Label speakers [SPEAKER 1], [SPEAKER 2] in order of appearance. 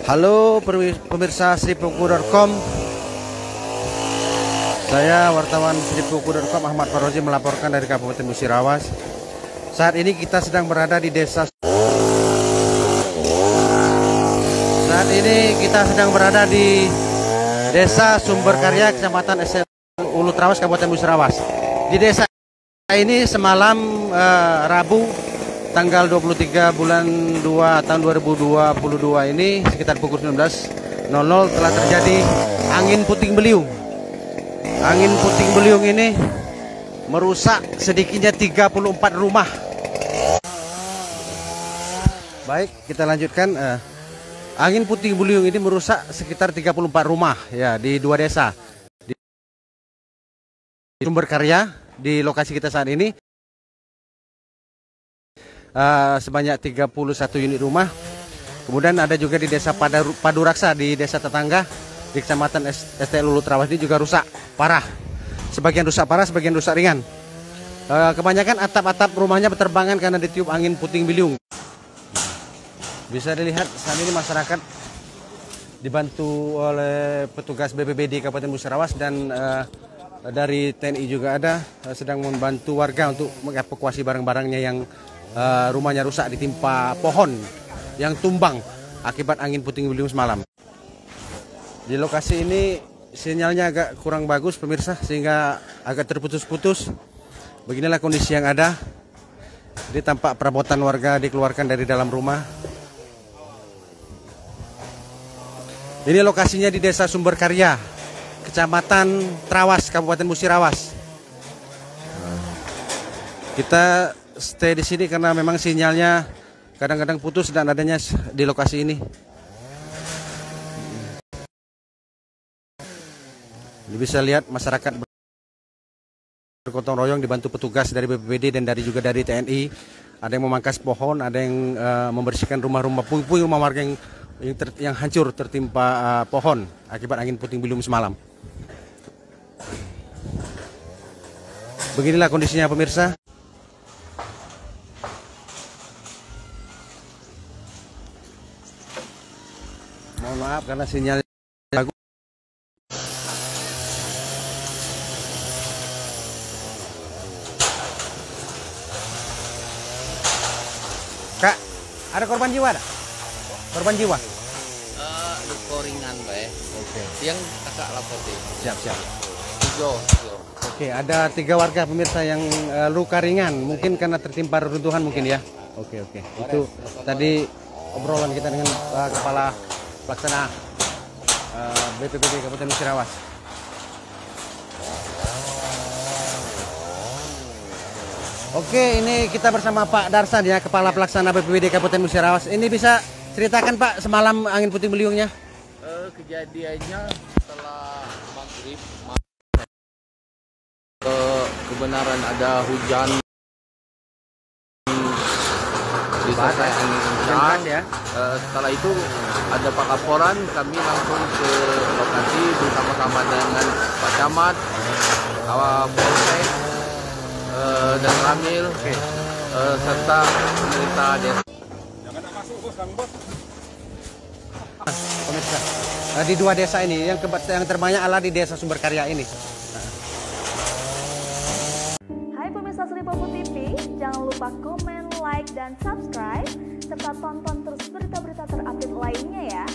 [SPEAKER 1] Halo pemirsa Sripuku.com. Saya wartawan Sripuku.com Ahmad Farozi melaporkan dari Kabupaten Musirawas. Saat ini kita sedang berada di desa. Saat ini kita sedang berada di Desa Sumberkarya, Kecamatan ST Ulu Trawas, Kabupaten Musirawas. Di desa ini semalam Rabu tanggal 23 bulan 2 tahun 2022 ini sekitar pukul 19.00 telah terjadi angin puting beliung. Angin puting beliung ini merusak sedikitnya 34 rumah. Baik, kita lanjutkan. Angin puting beliung ini merusak sekitar 34 rumah ya di dua desa. Di Sumberkarya di lokasi kita saat ini sebanyak 31 unit rumah. Kemudian ada juga di desa Paduraksa di desa tetangga di Kecamatan ST Ulu Trawas ini juga rusak parah. Sebagian rusak parah, sebagian rusak ringan. Kebanyakan atap-atap rumahnya berterbangan karena ditiup angin puting beliung. Bisa dilihat saat ini masyarakat dibantu oleh petugas BPBD Kabupaten Musirawas dan dari TNI juga ada sedang membantu warga untuk mengevakuasi barang-barangnya yang rumahnya rusak ditimpa pohon yang tumbang akibat angin puting beliung semalam. Di lokasi ini sinyalnya agak kurang bagus pemirsa sehingga agak terputus-putus. Beginilah kondisi yang ada. Jadi tampak perabotan warga dikeluarkan dari dalam rumah. Ini lokasinya di Desa Sumberkarya, Kecamatan Trawas, Kabupaten Musirawas. Kita stay di sini karena memang sinyalnya kadang-kadang putus dan adanya di lokasi ini. Ini bisa lihat masyarakat bergotong royong dibantu petugas dari BPBD dan juga dari TNI. Ada yang memangkas pohon, ada yang membersihkan rumah-rumah, puing-puing rumah warga yang hancur tertimpa pohon akibat angin puting beliung semalam. Beginilah kondisinya pemirsa. Mohon maaf karena sinyal bagus. Kak, ada korban jiwa ada? Korban jiwa?
[SPEAKER 2] Luka ringan, baik.
[SPEAKER 1] Oke.
[SPEAKER 2] Yang kakak lapor deh.
[SPEAKER 1] Siap.
[SPEAKER 2] Tiga.
[SPEAKER 1] Oke, ada 3 warga pemirsa yang luka ringan, mungkin karena tertimpa reruntuhan mungkin ya. Oke. Itu tadi obrolan kita dengan Kepala Pelaksana BPBD Kabupaten Musirawas. Oke, ini kita bersama Pak Darsan ya, Kepala Pelaksana BPBD Kabupaten Musirawas. Ini bisa ceritakan Pak semalam angin puting beliungnya?
[SPEAKER 2] Kejadiannya setelah maghrib, kebenaran ada hujan disertai angin kencang ya. Setelah itu ada laporan, kami langsung ke lokasi bersama-sama dengan Pak Camat, Polsek dan Ramil, serta pemerintah desa.
[SPEAKER 1] Pemirsa, di 2 desa ini yang terbanyak adalah di Desa Sumberkarya ini.
[SPEAKER 3] Hai pemirsa Sripuku TV, jangan lupa komen, like, dan subscribe serta tonton terus berita-berita terupdate lainnya ya.